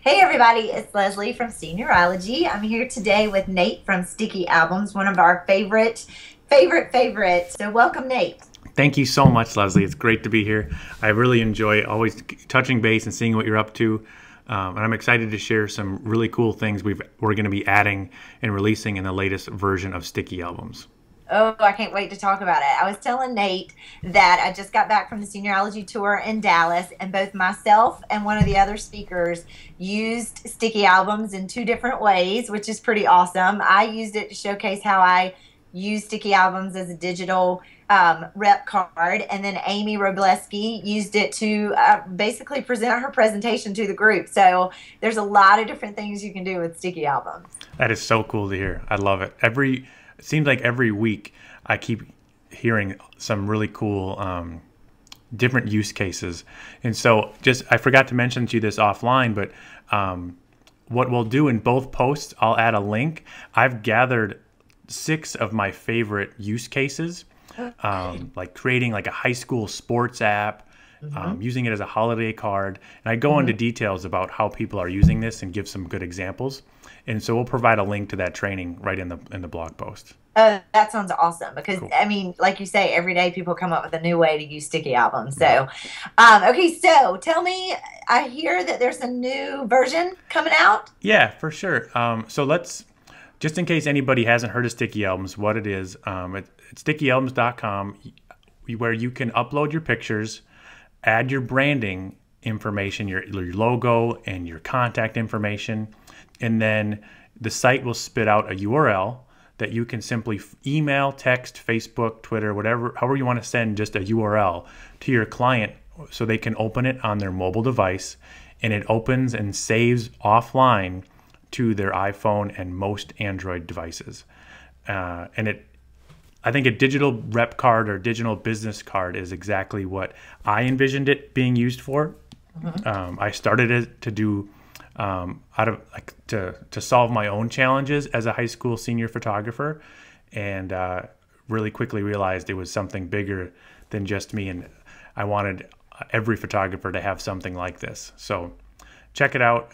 Hey everybody, it's Leslie from Seniorology. I'm here today with Nate from Sticky Albums, one of our favorite. So welcome, Nate. Thank you so much, Leslie. It's great to be here. I really enjoy always touching base and seeing what you're up to. And I'm excited to share some really cool things we're going to be adding and releasing in the latest version of Sticky Albums. Oh, I can't wait to talk about it. I was telling Nate that I just got back from the Seniorology tour in Dallas, and both myself and one of the other speakers used Sticky Albums in two different ways, which is pretty awesome. I used it to showcase how I use Sticky Albums as a digital rep card, and then Amy Robleski used it to basically present her presentation to the group. So there's a lot of different things you can do with Sticky Albums. That is so cool to hear. I love it. It seems like every week I keep hearing some really cool different use cases. And so I forgot to mention to you this offline, but what we'll do in both posts, I'll add a link. I've gathered 6 of my favorite use cases, like creating like a high school sports app, using it as a holiday card. And I go into details about how people are using this and give some good examples. And so we'll provide a link to that training right in the blog post. That sounds awesome because, Cool. I mean, like you say, every day people come up with a new way to use Sticky Albums. So, okay, so tell me, I hear that there's a new version coming out. Yeah, for sure. So just in case anybody hasn't heard of Sticky Albums, what it is, it's StickyAlbums.com, where you can upload your pictures, add your branding information, your logo and your contact information, and then the site will spit out a URL that you can simply email, text, Facebook, Twitter, however you want to send just a URL to your client so they can open it on their mobile device, and it opens and saves offline to their iPhone and most Android devices. I think a digital rep card or digital business card is exactly what I envisioned it being used for. I started it to do to solve my own challenges as a high school senior photographer, and really quickly realized it was something bigger than just me, and I wanted every photographer to have something like this. So check it out.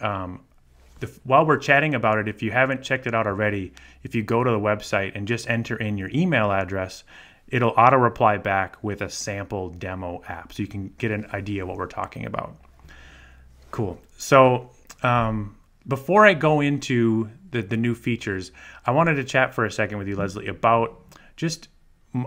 While we're chatting about it, if you haven't checked it out already, if you go to the website and just enter in your email address, it'll auto reply back with a sample demo app so you can get an idea what we're talking about. Cool. So before I go into the new features, I wanted to chat for a second with you, Leslie, about just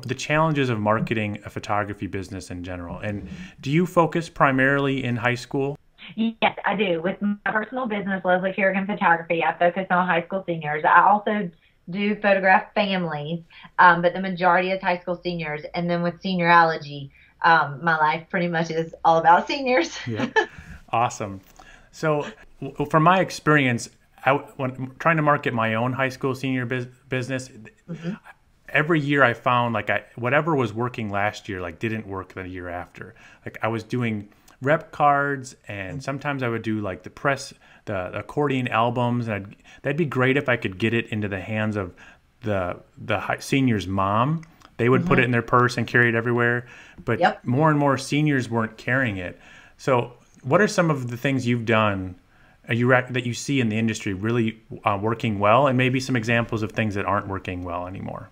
the challenges of marketing a photography business in general. And do you focus primarily in high school? Yes, I do. With my personal business, Leslie Kerrigan Photography, I focus on high school seniors. I also do photograph families, but the majority is high school seniors. And then with Seniorology, my life pretty much is all about seniors. Yeah. Awesome. So from my experience, when trying to market my own high school senior business, every year I found whatever was working last year didn't work the year after. Like I was doing rep cards, and sometimes I would do like the accordion albums, and that'd be great if I could get it into the hands of the senior's mom. They would put it in their purse and carry it everywhere, but more and more seniors weren't carrying it. So what are some of the things you've done that you see in the industry really working well, and maybe some examples of things that aren't working well anymore?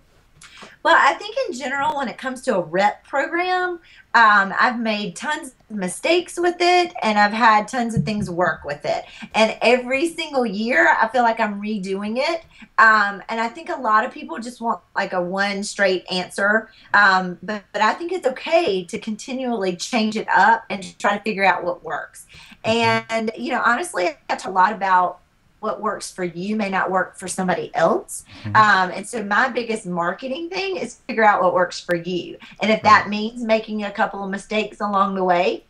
Well, I think in general, when it comes to a rep program, I've made tons of mistakes with it, and I've had tons of things work with it. And every single year, I feel like I'm redoing it. And I think a lot of people just want like a one straight answer. But I think it's okay to continually change it up and try to figure out what works. And, you know, honestly, I talk a lot about what works for you may not work for somebody else. And so my biggest marketing thing is figure out what works for you. And if that means making a couple of mistakes along the way,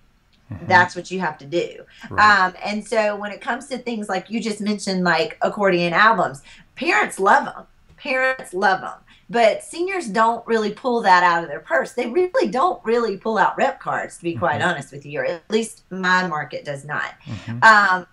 that's what you have to do. And so when it comes to things like you just mentioned, like accordion albums, parents love them. Parents love them. But seniors don't really pull that out of their purse. They really don't really pull out rep cards, to be quite honest with you, or at least my market does not.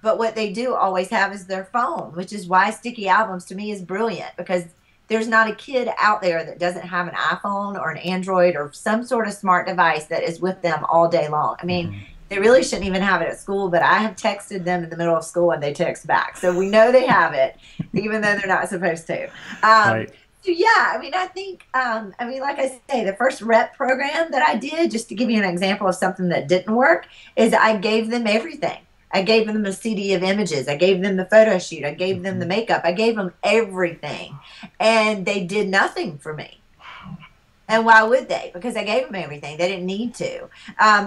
But what they do always have is their phone, which is why Sticky Albums to me is brilliant, because there's not a kid out there that doesn't have an iPhone or an Android or some sort of smart device that is with them all day long. I mean, They really shouldn't even have it at school, but I have texted them in the middle of school and they text back. So we know they have it, even though they're not supposed to. Right. So yeah, I mean, I think, I mean, like I say, the first rep program that I did, just to give you an example of something that didn't work, is I gave them everything. I gave them a CD of images. I gave them the photo shoot. I gave them the makeup. I gave them everything. And they did nothing for me. And why would they? Because I gave them everything. They didn't need to.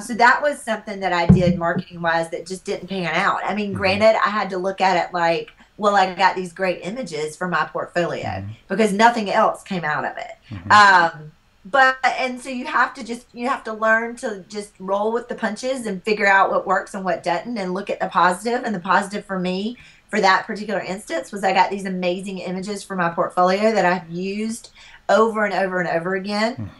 So that was something that I did marketing wise that just didn't pan out. I mean, granted, I had to look at it like, well, I got these great images for my portfolio because nothing else came out of it. And so you have to learn to just roll with the punches and figure out what works and what doesn't and look at the positive. And the positive for me for that particular instance was I got these amazing images for my portfolio that I've used over and over and over again.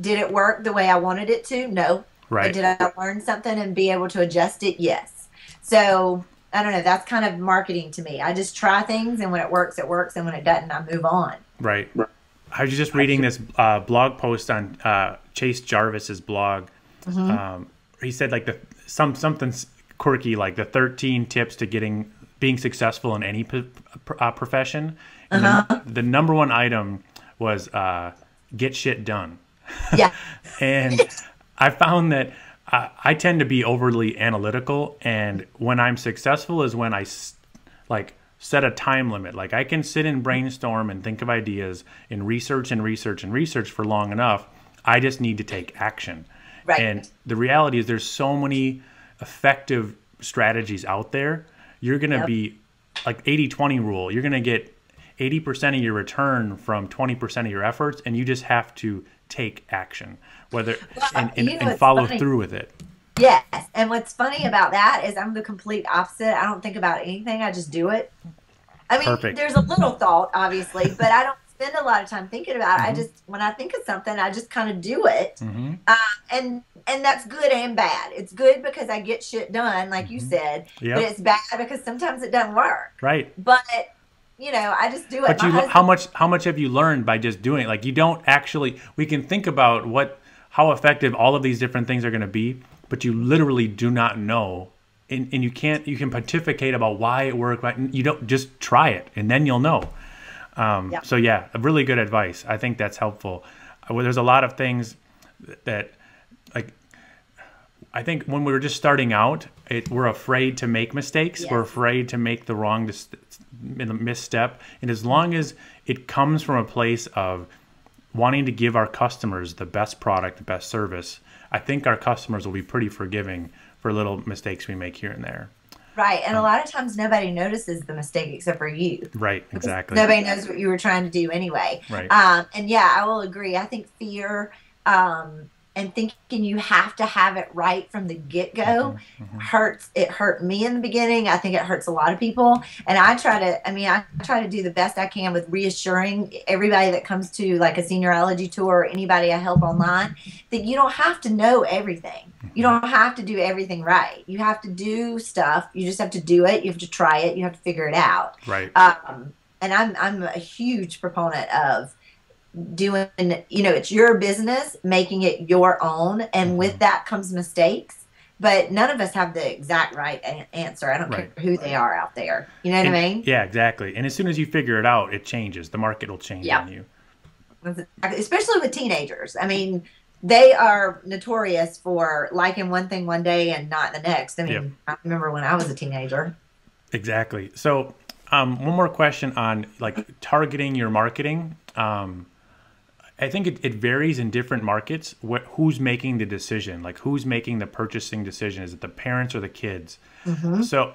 Did it work the way I wanted it to? No. Right. But did I learn something and be able to adjust it? Yes. So I don't know. That's kind of marketing to me. I just try things, and when it works, it works, and when it doesn't, I move on. Right. I was just reading this blog post on Chase Jarvis's blog. He said like something quirky, like the 13 tips to being successful in any profession. And the number one item was get shit done. Yeah. And I found that I tend to be overly analytical, and when I'm successful is when I set a time limit. Like I can sit and brainstorm and think of ideas and research for long enough. I just need to take action. Right. And the reality is there's so many effective strategies out there. You're going to be like 80-20 rule. You're going to get 80% of your return from 20% of your efforts, and you just have to take action, and follow through with it. Yes. And what's funny about that is I'm the complete opposite. I don't think about anything. I just do it. I mean, there's a little thought, obviously, but I don't spend a lot of time thinking about it. I just, when I think of something, I just kind of do it. And that's good and bad. It's good because I get shit done, like you said, but it's bad because sometimes it doesn't work. Right. But I just do it. But how much have you learned by just doing it? Like you don't actually. We can think about how effective all of these different things are going to be, but you literally do not know, and you can't. You can pontificate about why it worked. You don't just try it, and then you'll know. So yeah, really good advice. I think that's helpful. There's a lot of things that I think when we were just starting out, we're afraid to make mistakes. Yes. We're afraid to make the wrong misstep. And as long as it comes from a place of wanting to give our customers the best product, the best service, I think our customers will be pretty forgiving for little mistakes we make here and there. Right. And a lot of times nobody notices the mistake except for you. Right. Exactly. Nobody knows what you were trying to do anyway. Right. And yeah, I will agree. I think fear and thinking you have to have it right from the get-go hurts. It hurt me in the beginning. I think it hurts a lot of people. And I try to do the best I can with reassuring everybody that comes to like a seniorology tour or anybody I help online that you don't have to know everything. You don't have to do everything right. You have to do stuff. You just have to do it. You have to try it. You have to figure it out. Right. And I'm a huge proponent of doing, it's your business, making it your own, and with that comes mistakes, but none of us have the exact right answer. I don't care who they are out there. You know what I mean? Yeah, exactly. And as soon as you figure it out, it changes. The market will change on you. Especially with teenagers. I mean, they are notorious for liking one thing one day and not the next. I mean, I remember when I was a teenager. Exactly. So one more question on like targeting your marketing. I think it varies in different markets. Who's making the decision? Like who's making the purchasing decision? Is it the parents or the kids? So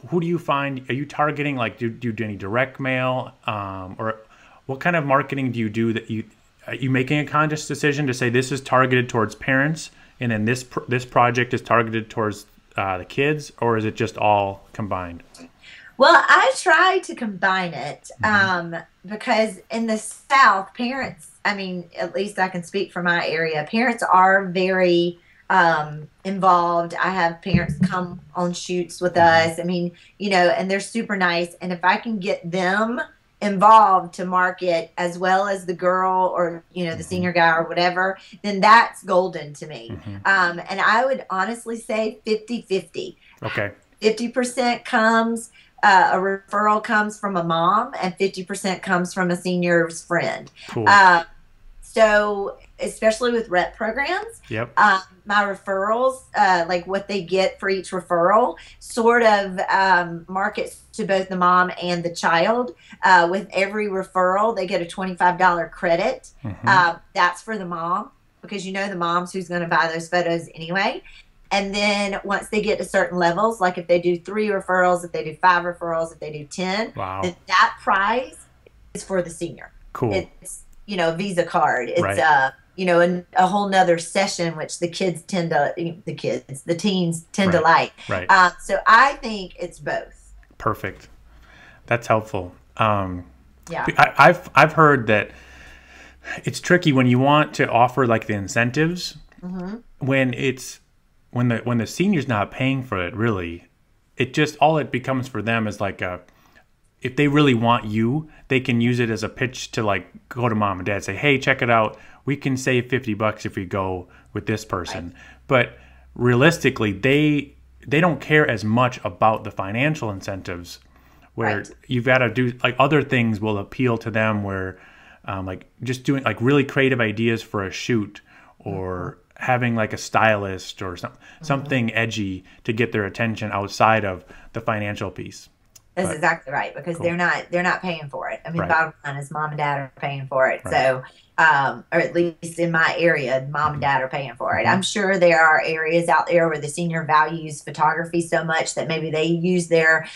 who do you find? Are you targeting, like, do you do any direct mail? Or what kind of marketing do you do are you making a conscious decision to say this is targeted towards parents and then this project is targeted towards the kids, or is it just all combined? Well, I try to combine it because in the South, parents, I mean, at least I can speak for my area, parents are very involved. I have parents come on shoots with us. I mean, and they're super nice. And if I can get them involved to market as well as the girl or, the senior guy or whatever, then that's golden to me. And I would honestly say 50-50. Okay. 50% comes, a referral comes from a mom, and 50% comes from a senior's friend. Cool. So especially with rep programs, Yep. My referrals, like what they get for each referral, sort of markets to both the mom and the child. With every referral, they get a $25 credit. That's for the mom, because the mom's who's going to buy those photos anyway. And then once they get to certain levels, like if they do 3 referrals, if they do 5 referrals, if they do 10, wow, then that prize is for the senior. Cool. It's, a Visa card. It's, right. A whole nother session, which the teens tend right. to like. Right. So I think it's both. Perfect. That's helpful. Yeah. I've heard that it's tricky when you want to offer like the incentives when the senior's not paying for it. Really, all it becomes for them is like if they really want you, they can use it as a pitch to like go to mom and dad, say, hey, check it out. We can save $50 if we go with this person. Right. But realistically, they don't care as much about the financial incentives, where right. you've got to do like other things will appeal to them, where like just doing like really creative ideas for a shoot, or having like a stylist or something edgy to get their attention outside of the financial piece. That's exactly right, because cool. they're not paying for it. I mean, right. Bottom line is mom and dad are paying for it. Right. So, or at least in my area, mom and dad are paying for it. I'm sure there are areas out there where the senior values photography so much that maybe they use their,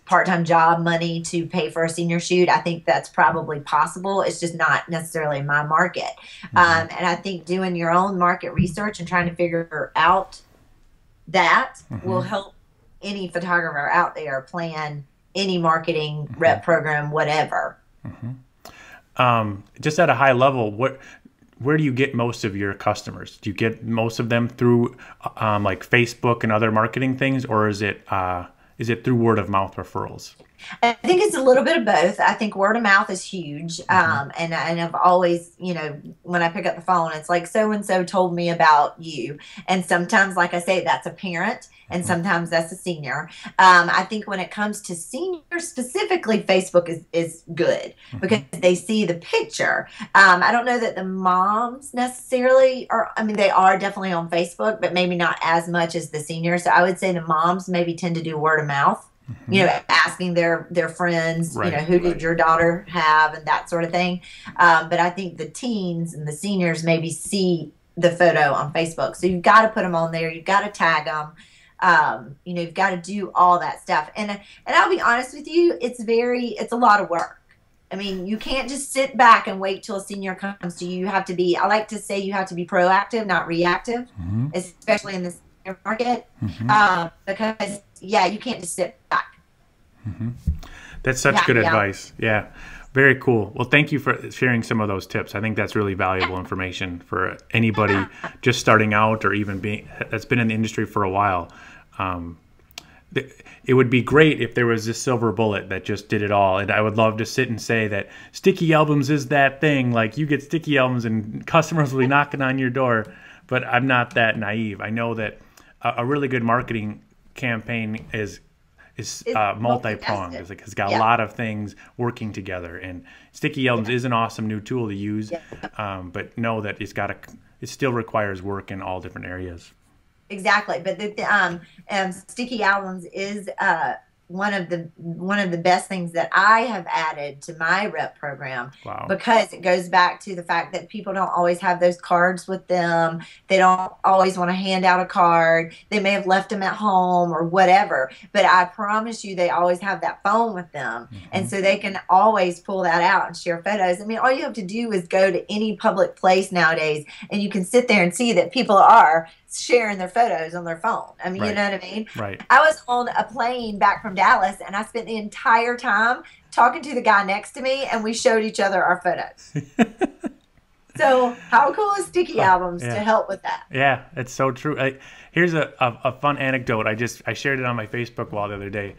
part-time job money to pay for a senior shoot. I think that's probably possible. It's just not necessarily my market. And I think doing your own market research and trying to figure out that will help any photographer out there plan any marketing rep program, whatever. Just at a high level, where do you get most of your customers? Do you get most of them through like Facebook and other marketing things, or is it through word of mouth referrals? I think it's a little bit of both. I think word of mouth is huge. And I've always, when I pick up the phone, it's like, so-and-so told me about you. And sometimes, like I say, that's a parent, and sometimes that's a senior. I think when it comes to seniors specifically, Facebook is good because they see the picture. I don't know that the moms necessarily are. I mean, they are definitely on Facebook, but maybe not as much as the seniors. So I would say the moms maybe tend to do word of mouth. Asking their friends, right, who did your daughter have, and that sort of thing. But I think the teens and the seniors maybe see the photo on Facebook. So you've got to put them on there. You've got to tag them. You've got to do all that stuff. And I'll be honest with you, it's a lot of work. I mean, you can't just sit back and wait till a senior comes to you. You have to be, I like to say, you have to be proactive, not reactive, especially in this market, because you can't just sit back. That's such good advice. Yeah, very cool. Well, thank you for sharing some of those tips. I think that's really valuable information for anybody just starting out, or even that's been in the industry for a while. It would be great if there was this silver bullet that just did it all, and I would love to sit and say that StickyAlbums is that thing. Like, you get StickyAlbums and customers will be knocking on your door. But I'm not that naive. I know that a really good marketing campaign is multi-pronged. It's got a lot of things working together, and StickyAlbums is an awesome new tool to use. But know that it still requires work in all different areas. Exactly, but the StickyAlbums is one of the best things that I have added to my rep program. Wow. Because it goes back to the fact that people don't always have those cards with them. They don't always want to hand out a card. They may have left them at home or whatever, but I promise you they always have that phone with them. And so they can always pull that out and share photos. I mean, all you have to do is go to any public place nowadays and you can sit there and see that people are sharing their photos on their phone. I mean, you know what I mean? Right. I was on a plane back from Dallas, and I spent the entire time talking to the guy next to me, and we showed each other our photos. So how cool is Sticky Albums to Yeah. help with that? Yeah, it's so true. Here's a fun anecdote. I shared it on my Facebook wall the other day.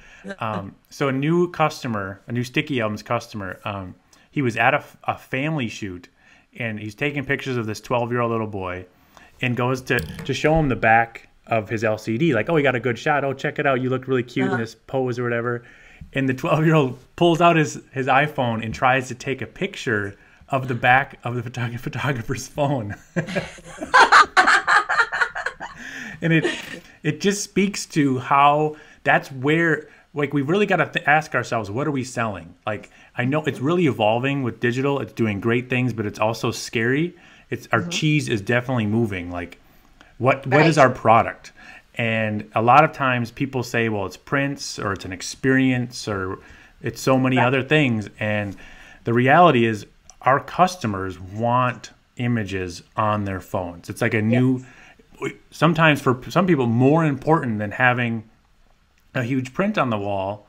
So a new customer, a new Sticky Albums customer, he was at a family shoot, and he's taking pictures of this 12-year-old little boy, and goes to show him the back of his LCD. Like, oh, he got a good shot. Oh, check it out. You look really cute in this pose or whatever. And the 12-year-old pulls out his iPhone and tries to take a picture of the back of the photographer's phone. And it just speaks to how that's where, like, we've really got to ask ourselves, what are we selling? Like, I know it's really evolving with digital. It's doing great things, but it's also scary. It's our cheese is definitely moving. Like, what is our product? And a lot of times people say, well, it's prints, or it's an experience, or it's so many other things. And the reality is our customers want images on their phones. It's like a new, sometimes for some people, more important than having a huge print on the wall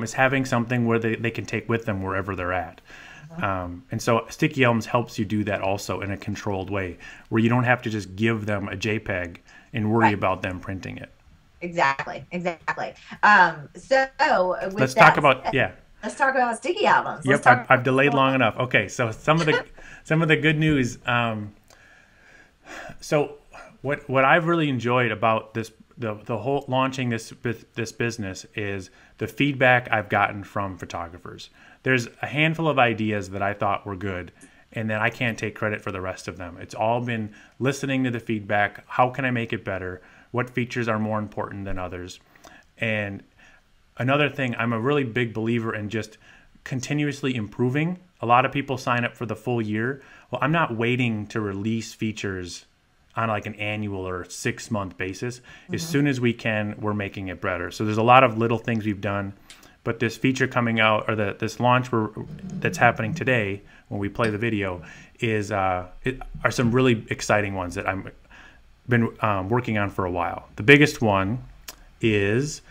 is having something where they can take with them wherever they're at. And so Sticky Albums helps you do that also in a controlled way, where you don't have to just give them a JPEG and worry about them printing it. Exactly. Let's talk about Let's talk about Sticky Albums. Yep, I've delayed long enough. Okay, so some of the good news. So what I've really enjoyed about the whole launching this business is the feedback I've gotten from photographers. There's a handful of ideas that I thought were good, and then I can't take credit for the rest of them. It's all been listening to the feedback. How can I make it better? What features are more important than others? And another thing, I'm a really big believer in just continuously improving. A lot of people sign up for the full year. Well, I'm not waiting to release features on like an annual or 6-month basis. As soon as we can, we're making it better. So there's a lot of little things we've done, but this feature coming out, or this launch that's happening today when we play the video, are some really exciting ones that I've been working on for a while. The biggest one is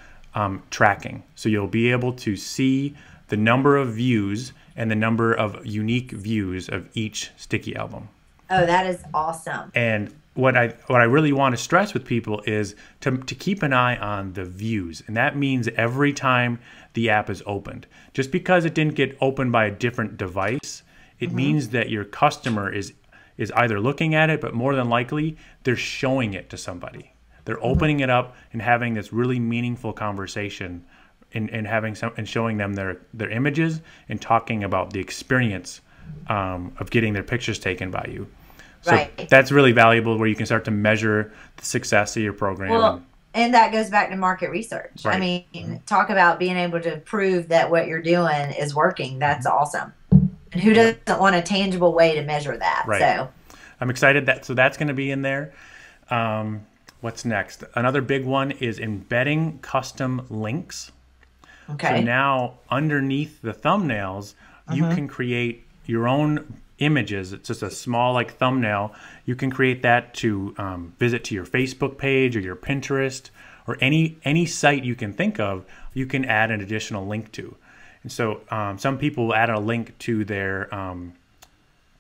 tracking. So you'll be able to see the number of views and the number of unique views of each Sticky album. Oh, that is awesome. And what I really want to stress with people is to keep an eye on the views. And that means every time the app is opened. Just because it didn't get opened by a different device, it means that your customer is either looking at it, but more than likely, they're showing it to somebody. They're opening it up and having this really meaningful conversation and showing them their images and talking about the experience of getting their pictures taken by you. So that's really valuable, where you can start to measure the success of your program. Well, and that goes back to market research. Right. I mean, talk about being able to prove that what you're doing is working. That's awesome. And who doesn't want a tangible way to measure that? Right. So I'm excited so that's going to be in there. What's next? Another big one is embedding custom links. Okay. So now underneath the thumbnails, you can create your own images. It's just a small like thumbnail. You can create that to visit to your Facebook page or your Pinterest or any site you can think of. You can add an additional link to. And so some people will add a link to their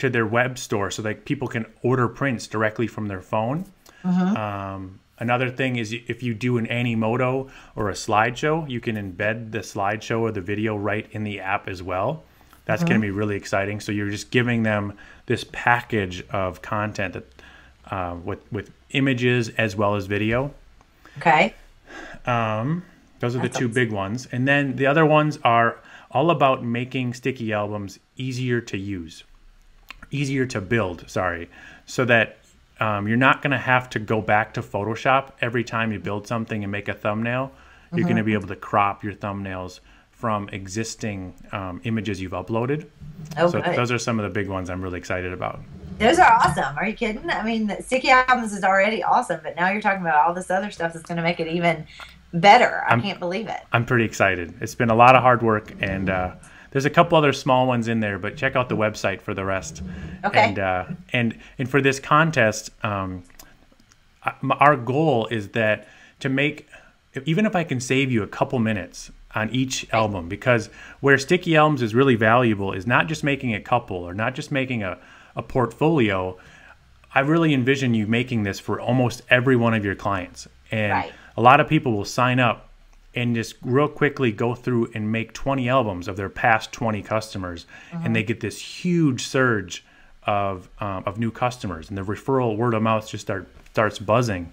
web store so that people can order prints directly from their phone. Another thing is if you do an Animoto or a slideshow, you can embed the slideshow or the video right in the app as well. That's going to be really exciting. So you're just giving them this package of content that with images as well as video. Okay. Those are the two big ones. And then the other ones are all about making Sticky Albums easier to use, easier to build, so that you're not going to have to go back to Photoshop every time you build something and make a thumbnail. You're going to be able to crop your thumbnails from existing images you've uploaded. Oh, so good. those are some of the big ones I'm really excited about. Those are awesome. Are you kidding? I mean, the Sticky Albums is already awesome, but now you're talking about all this other stuff that's going to make it even better. I can't believe it. I'm pretty excited. It's been a lot of hard work, and there's a couple other small ones in there, but check out the website for the rest. Okay. And for this contest, our goal is that to make, even if I can save you a couple minutes on each album, because where Sticky Albums is really valuable is not just making a couple or not just making a a portfolio, I really envision you making this for almost every one of your clients. And Right. a lot of people will sign up and just real quickly go through and make 20 albums of their past 20 customers. And they get this huge surge of new customers. And the referral word of mouth just starts buzzing.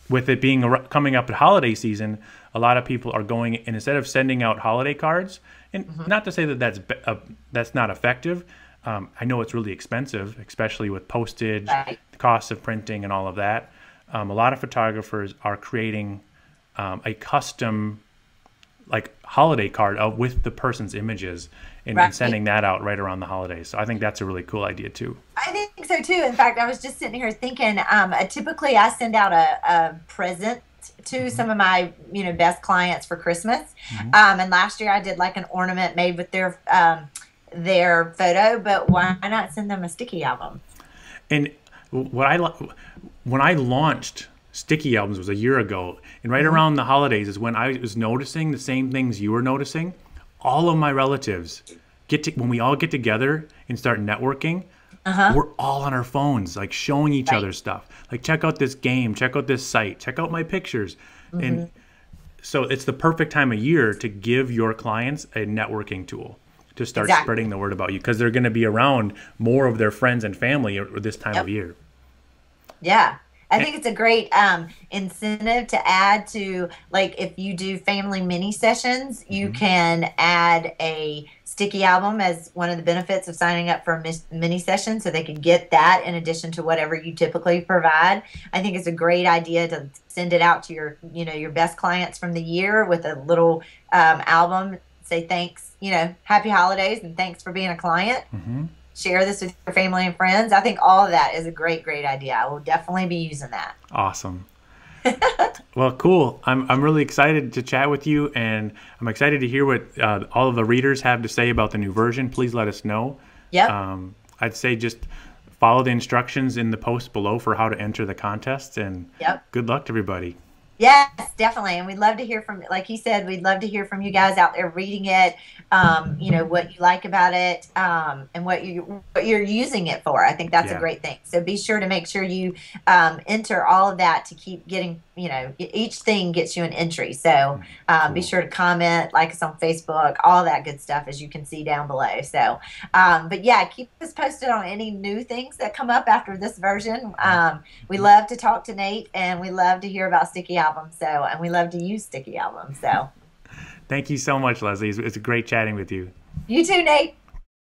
With it being coming up at holiday season, a lot of people are going, and instead of sending out holiday cards, and not to say that that's not effective. I know it's really expensive, especially with postage, Right. the cost of printing, and all of that. A lot of photographers are creating a custom, like, holiday card with the person's images and Right. sending that out right around the holidays. So I think that's a really cool idea too. I think so too. In fact, I was just sitting here thinking, typically I send out a present to some of my, best clients for Christmas. And last year I did like an ornament made with their photo, but why not send them a sticky album? And when I launched Sticky Albums was a year ago, and right around the holidays is when I was noticing the same things you were noticing. All of my relatives when we all get together and start networking, we're all on our phones, like showing each other stuff. Like, check out this game, check out this site, check out my pictures. And so it's the perfect time of year to give your clients a networking tool to start spreading the word about you, because they're going to be around more of their friends and family at this time of year. Yeah. I think it's a great incentive to add to, like, if you do family mini sessions, you can add a sticky album as one of the benefits of signing up for a mini session, so they can get that in addition to whatever you typically provide. I think it's a great idea to send it out to your, your best clients from the year with a little album. Say thanks, happy holidays and thanks for being a client. Share this with your family and friends. I think all of that is a great, great idea. I will definitely be using that. Awesome. Well, cool. I'm really excited to chat with you, and I'm excited to hear what all of the readers have to say about the new version. Please let us know. Yep. I'd say just follow the instructions in the post below for how to enter the contest, and good luck to everybody. Yes, definitely. And we'd love to hear from, like he said, we'd love to hear from you guys out there reading it, what you like about it, and what you're using it for. I think that's a great thing. So be sure to make sure you enter all of that to keep getting, each thing gets you an entry. So be sure to comment, like us on Facebook, all that good stuff, as you can see down below. So, but yeah, keep us posted on any new things that come up after this version. We love to talk to Nate, and we love to hear about Sticky Albums. And we love to use Sticky Albums. So thank you so much, Leslie. It's great chatting with you. You too, Nate.